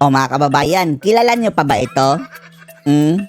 O mga kababayan, kilala nyo pa ba ito?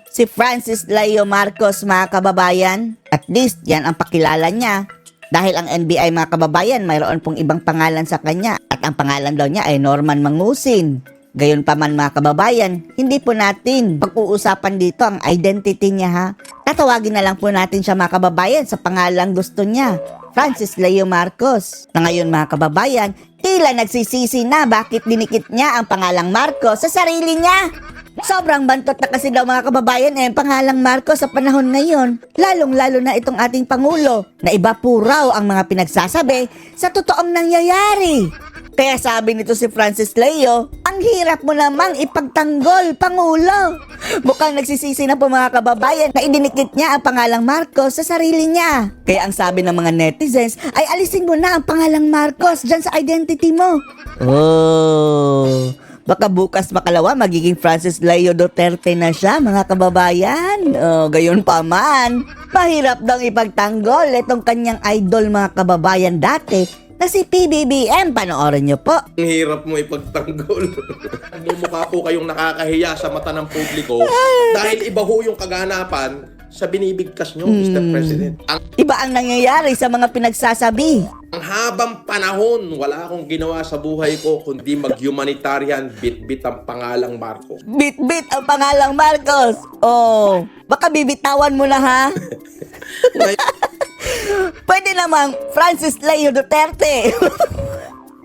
Si Francis Leo Marcos mga kababayan. At least yan ang pakilala niya. Dahil ang NBI mga kababayan, mayroon pong ibang pangalan sa kanya. At ang pangalan daw niya ay Norman Mangusin. Gayon pa man mga kababayan, hindi po natin pag-uusapan dito ang identity niya ha. Tatawagin na lang po natin siya mga kababayan sa pangalang gusto niya. Francis Leo Marcos. Na ngayon mga kababayan, tila nagsisisi na bakit dinikit niya ang pangalang Marcos sa sarili niya. Sobrang bantot na kasi daw mga kababayan ang pangalang Marcos sa panahon ngayon. Lalong-lalo na itong ating Pangulo na iba po raw ang mga pinagsasabi sa totoong nangyayari. Kaya sabi nito si Francis Leo, ang hirap mo namang ipagtanggol, Pangulo. Mukhang nagsisisi na po mga kababayan na idinikit niya ang pangalang Marcos sa sarili niya. Kaya ang sabi ng mga netizens ay alisin mo na ang pangalang Marcos dyan sa identity mo. Oh, baka bukas makalawa magiging Francis Leo Duterte na siya mga kababayan. Oh, gayon pa man. Mahirap daw ipagtanggol itong kanyang idol mga kababayan dati na si PBBM. Panoorin niyo po. Ang hirap mo ipagtanggol. Mumukha po kayong nakakahiya sa mata ng publiko dahil iba ho yung kaganapan sa binibigkas nyo, Mr. President. Iba ang nangyayari sa mga pinagsasabi. Ang habang panahon, wala akong ginawa sa buhay ko kundi mag-humanitarian, bit-bit ang pangalang Marcos. Bit-bit ang pangalang Marcos. Oh, baka bibitawan mo na ha. Pwede namang Francis Leo Duterte.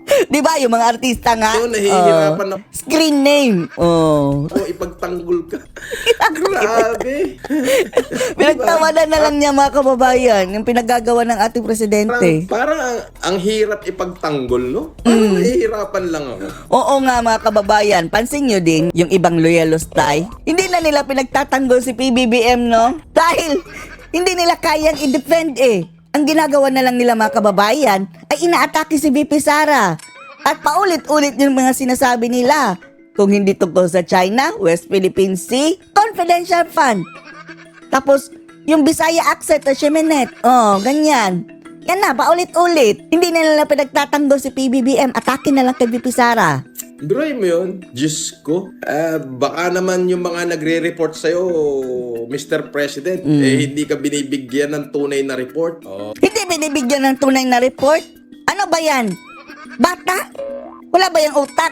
Di ba yung mga artista nga? Yun, nahihirapan na. Screen name. Oh. Ipagtanggol ka. Grabe. Pinagtawanan na lang niya mga kababayan yung pinagagawa ng ating presidente. Parang ang hirap ipagtanggol, no? Parang nahihirapan lang ako. Oo nga mga kababayan, pansin nyo din yung ibang loyalistay. Hindi na nila pinagtatanggol si PBBM, no? Dahil hindi nila kayang i-defend eh. Ang ginagawa na lang nila mga kababayan ay inaatake si VP Sara. At paulit-ulit yung mga sinasabi nila. Kung hindi tungkol sa China, West Philippine Sea, confidential fund. Tapos, yung Bisaya Access at Shemenet. Oh, ganyan. Yan na, paulit-ulit. Hindi na nila pinagtatanggol si PBBM. Atake na lang kay VP Sara. Dry mo yun? Diyos ko. Baka naman yung mga nagre-report sa'yo, Mr. President, hindi ka binibigyan ng tunay na report. Oh. Hindi binibigyan ng tunay na report? Ano ba yan? Bata? Wala ba yung utak?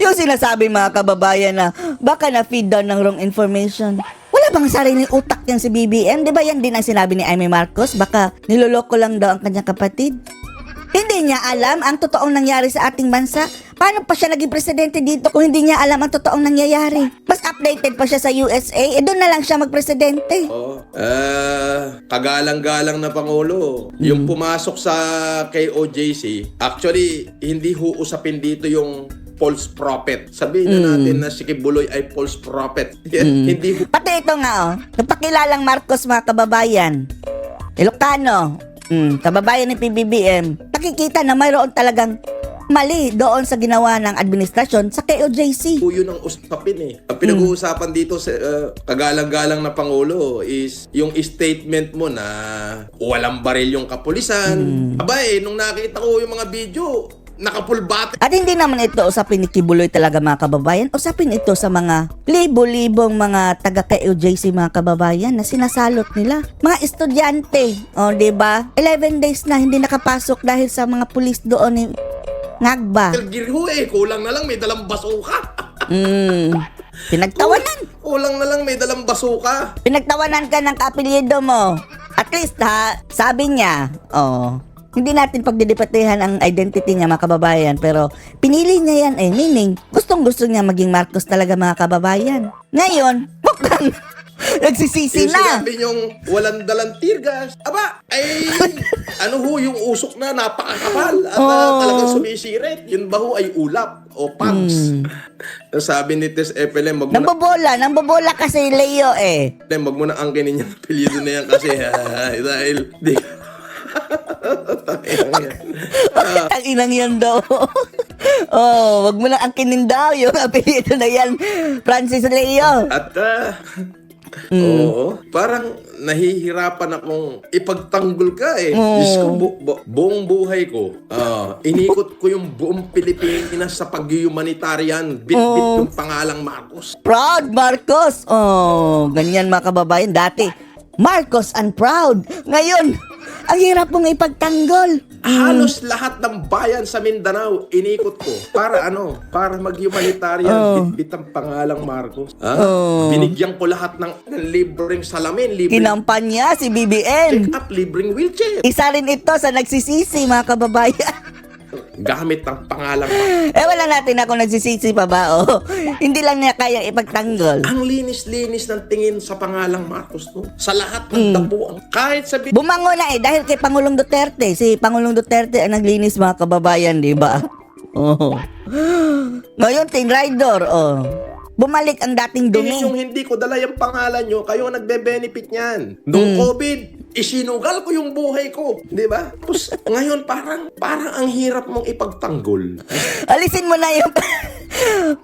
Yung sinasabi mga kababayan na baka na-feed down ng wrong information. Wala bang sariling utak yan si BBM? Di ba yan din ang sinabi ni Amy Marcos? Baka niloloko lang daw ang kanyang kapatid? Hindi niya alam ang totoong nangyari sa ating bansa. Paano pa siya naging presidente dito kung hindi niya alam ang totoong nangyayari? Mas updated pa siya sa USA, doon na lang siya magpresidente. Kagalang-galang na Pangulo. Yung pumasok sa KOJC, actually, hindi ho usapin dito yung false prophet. Sabihin na natin na si Kibuloy ay false prophet. Hindi ho. Pati ito nga, napakilalang Marcos mga kababayan. Ilocano. Kababayan ni PBBM, nakikita na mayroon talagang mali doon sa ginawa ng administrasyon sa KOJC. Yun ang usapin eh. Ang pinag-uusapan dito sa kagalang-galang na Pangulo is yung statement mo na walang baril yung kapulisan. Abay, nung nakita ko yung mga video, nakapulbate. At hindi naman ito usapin ni Kibuloy talaga mga kababayan. Usapin ito sa mga libo-libong mga taga-KOJC mga kababayan na sinasalot nila. Mga estudyante. O, diba? 11 days na hindi nakapasok dahil sa mga pulis doon ni Ngagba. Kalgiriho eh. Kulang na lang may dalang basuka. Pinagtawanan. Kulang na lang may dalang basuka. Pinagtawanan ka ng kapilyedo mo. At least ha, sabi niya, hindi natin pagdidebatehan ang identity niya mga kababayan, pero pinili niya yan meaning gustong-gusto niya maging Marcos talaga mga kababayan. Ngayon, mukhang nagsisisi yung na. sinabi niyong walang dalang tear gas. Aba, ay ano ho yung usok na napakakapal at talagang sumisirit. Yun ba ho ay ulap o pumps? Sabi ni Tess Epelem, Nambobola kasi Leo eh. Wag mo na angkinin yung apelyido na yan kasi dahil di Ang inang yan daw. Wag mo lang angkinin daw yung apelyido na yan, Francis Leo. At Oo. Parang nahihirapan akong ipagtanggol ka eh. Diyos ko, buong buhay ko, inikot ko yung buong Pilipinas sa pag-humanitarian. Bit-bit yung pangalang Marcos. Proud Marcos. Oh, ganyan mga kababayan. Dati, Marcos and proud. Ngayon, ang hirap mong ipagtanggol. Halos lahat ng bayan sa Mindanao, inikot ko. Para ano? Para mag-humanitarian. Bit-bit ang pangalang Marcos. Binigyan ko lahat ng libreng salamin, libreng Kinampanya si BBM. check-up, libreng wheelchair. Isa rin ito sa nagsisisi mga kababayan. Gamit ng pangalang Marcos. Wala natin ako nagsisisi pa ba? Oh. Hindi lang niya kayang ipagtanggol. Ang linis-linis ng tingin sa pangalang Marcos, no? Sa lahat ng dapuan. Kahit sabi, Bumango na dahil kay Pangulong Duterte. Si Pangulong Duterte ang naglinis mga kababayan, di ba? Oh. Ngayon, Team Rider, oh. Bumalik ang dating dumi. yung hindi ko dala yung pangalan nyo, kayo ang nagbe-benefit niyan. Noong COVID, isinugal ko yung buhay ko. Di ba? Tapos ngayon, parang ang hirap mong ipagtanggol. Alisin mo na yung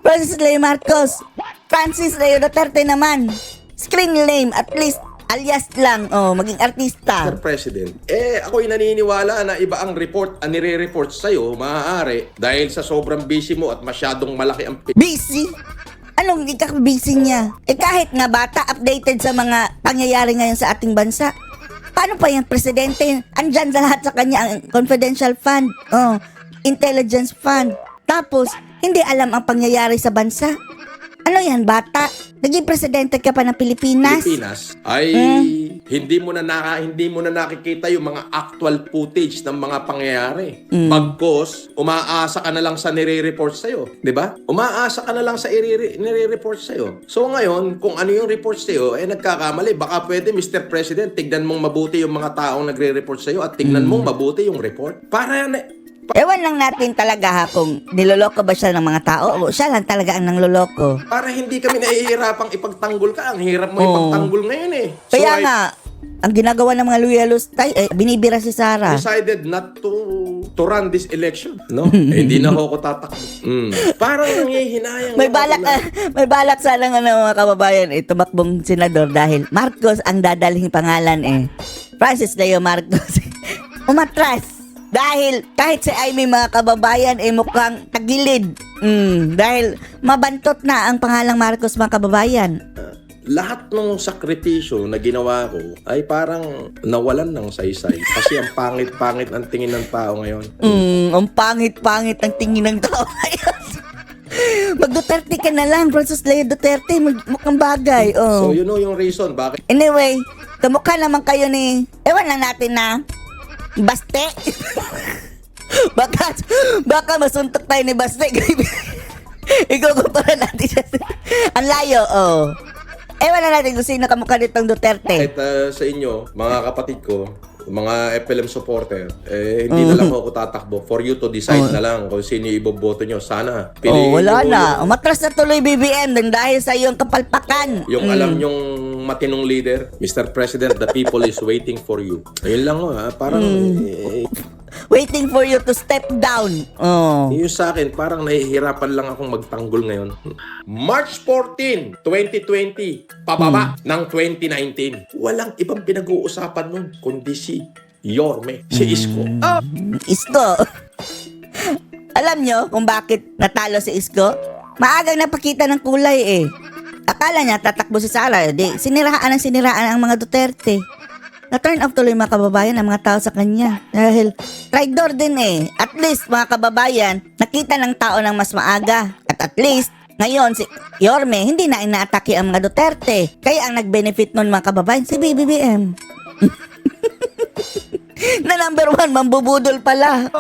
Francis Leo Marcos. Francis Leo Duterte naman. Screen name, at least alias lang, oh, maging artista. Mr. President, ako'y naniniwala na iba ang report, ang nire-report sa'yo, maaari, dahil sa sobrang busy mo at masyadong malaki ang Busy? Anong hindi ka busy niya? Kahit nga bata, updated sa mga pangyayari ngayon sa ating bansa. Paano pa yung presidente? Andyan sa lahat sa kanya ang confidential fund, intelligence fund. Tapos, hindi alam ang pangyayari sa bansa. Ano yan, bata? Naging presidente ka pa ng Pilipinas? ay hindi mo na nakikita yung mga actual footage ng mga pangyayari. Bagkos, umaasa ka na lang sa nire-report sa'yo. Di ba? Umaasa ka na lang sa nire-report sa'yo. So ngayon, kung ano yung report sa'yo, nagkakamali. Baka pwede, Mr. President, tignan mong mabuti yung mga taong nagre-report sa'yo at tignan mong mabuti yung report. Para Ewan lang natin talaga ha kung niloloko ba siya ng mga tao o siya lang talaga ang nangloloko. para hindi kami nahihirapang ipagtanggol ka. Ang hirap mo ipagtanggol ngayon eh. So Kaya nga, ang ginagawa ng mga loyalos binibira si Sara. decided not to run this election. No? Hindi na ako tatakbo. Parang nanghihinayang. May balak sana nga ng mga kababayan tumakbong senador dahil Marcos ang dadalhin pangalan Francis Leo Marcos. Umatras. Dahil kahit si Amy mga kababayan mukhang tagilid. Dahil mabantot na ang pangalang Marcos mga kababayan. Lahat ng sakripisyo na ginawa ko ay parang nawalan ng saysay. Kasi ang pangit-pangit ang tingin ng tao ngayon. Ang pangit-pangit ang tingin ng tao ngayon. Mag-Duterte ka na lang, Francis Leo Duterte. Mukhang bagay. So you know yung reason bakit Anyway, kamukha naman kayo ni... Ewan lang natin na... Baste? baka masuntok tayo ni Baste. Ikukumpara natin siya. Ang layo, Ewan na natin kung sino kamukha nitong Duterte. kahit sa inyo, mga kapatid ko, mga FLM supporter, hindi na lang ako tatakbo. For you to decide na lang kung sino yung iboboto nyo. Sana. Wala nyo na. Umatras na tuloy BBM dahil sa iyong kapalpakan. Yung alam nyong matinong leader, Mr. President, the people is waiting for you. Ayun lang parang Waiting for you to step down. yung sa akin, parang nahihirapan lang akong magtanggol ngayon. March 14, 2020, pababa ng 2019. Walang ibang pinag-uusapan nun, kundi si Yorme, si Isko. Isko. Alam nyo kung bakit natalo si Isko? Maagang napakita ng kulay Akala niya tatakbo si Sara. Siniraan ang mga Duterte. Na-turn off tuloy mga kababayan ang mga tao sa kanya. Dahil traidor din At least mga kababayan, nakita ng tao ng mas maaga. At least, ngayon si Yorme, hindi na inaatake ang mga Duterte. Kaya ang nag-benefit nun mga kababayan, si BBM. Na number 1, mambubudol pala.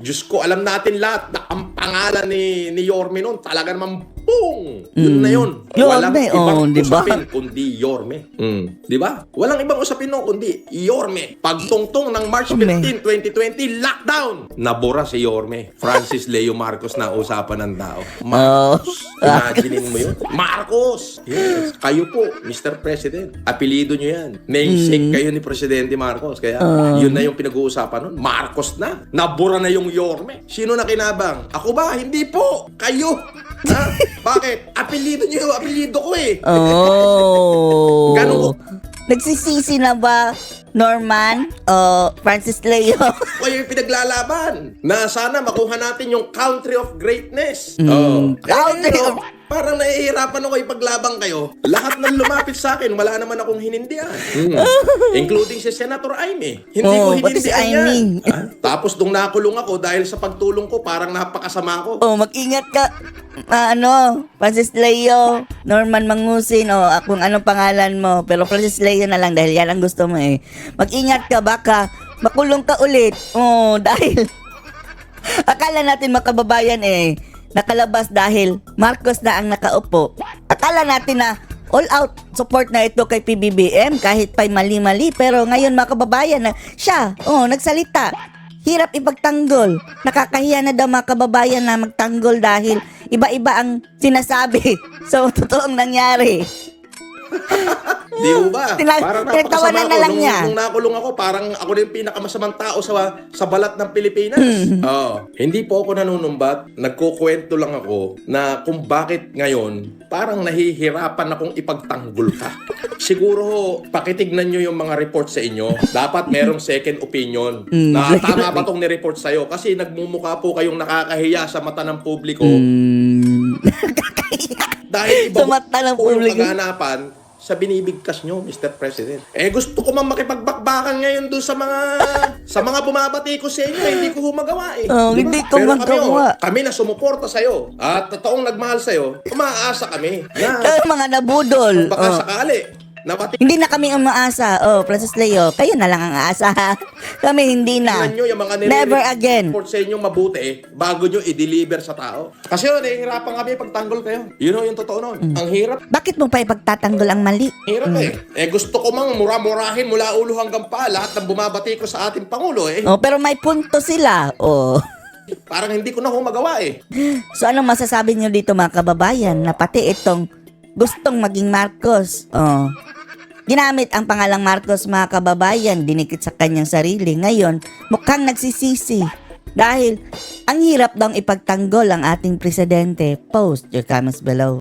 Diyos ko, alam natin lahat na ang pangalan ni Yorme noon talaga naman boom! Yun na yun. Walang Yorme, ibang diba? usapin kundi Yorme. Di ba? Walang ibang usapin noon kundi Yorme. Pagtungtong ng March 15, 2020, lockdown! Nabura si Yorme. Francis Leo Marcos na usapan ng tao. Marcos. Imaginin mo yun. Marcos! Yes. Kayo po, Mr. President. Apelido nyo yan. Namesake kayo ni Presidente Marcos. Kaya yun na yung pinag-uusapan nun. Marcos na. Nabura na yung Yorme. Sino na kinabang? Ako ba? Hindi po. Kayo. Ha? Bakit? Apelyido niyo yung apelyido ko eh. Oh. Ganun ko. Nagsisisi na ba, Norman? O Francis Leo? Kayo yung pinaglalaban na sana makuha natin yung country of greatness. Country Eh, of- parang nahihirapan ako ipaglabang kayo. Lahat ng lumapit sa akin, wala naman akong hinindihan. Including si Senator Aimee. Hindi ko pati si hinindihan Aimee. yan. Tapos nung nakulong ako dahil sa pagtulong ko, parang napakasama ko. Oh, mag-ingat ka. Francis Leo, Norman Mangusin, kung anong pangalan mo. Pero Francis Leo na lang dahil yan ang gusto mo eh. Mag-ingat ka, baka makulong ka ulit. Oh, dahil akala natin makababayan eh, nakalabas dahil Marcos na ang nakaupo. Akala natin na all out support na ito kay PBBM kahit pa'y mali-mali. Pero ngayon mga kababayan na siya, nagsalita. Hirap ipagtanggol. Nakakahiya na daw mga kababayan na magtanggol dahil iba-iba ang sinasabi. So, totoong nangyari. Di ba? Parang Pinagtawanan napakasama na ko. lang niya. Nung nakulong ako, parang ako na yung pinakamasamang tao sa balat ng Pilipinas. Hindi po ako nanunumbat. Nagkukwento lang ako na kung bakit ngayon parang nahihirapan akong ipagtanggol ka. Siguro, pakitignan nyo yung mga report sa inyo. Dapat merong second opinion. Na tama ba tong ni-report sa'yo? Kasi nagmumukha po kayong nakakahiya sa mata ng publiko. Dahil iba Sa mata ng po yung publiko. kaganapan sa binibigkas nyo, Mr. President. Gusto ko man makipagbakbakan ngayon doon sa mga bumabati ko sa inyo, hindi ko humagawa eh. Di ba? Hindi ko Pero magawa. kami na sumuporta sa'yo at totoong nagmahal sa'yo, umaasa kami na Mga nabudol. baka sakali na Hindi na kami umaasa. Francis Leo, kayo na lang ang aasa. Kami hindi na. tingnan nyo yung mga Never again. report sa inyo mabuti bago nyo i-deliver sa tao. Kasi nahihirapan kami pagtanggol kayo. Yun yung totoo nun. Ang hirap. Bakit mo pa ipagtatanggol ang mali? Hirap gusto ko mang mura-murahin mula ulo hanggang paa lahat ng bumabati ko sa ating Pangulo Pero may punto sila. Parang hindi ko na humagawa So anong masasabi niyo dito mga kababayan na pati itong gustong maging Marcos? Ginamit ang pangalang Marcos mga kababayan, dinikit sa kanyang sarili. Ngayon, mukhang nagsisisi. Dahil ang hirap daw ipagtanggol ang ating presidente. Post your comments below.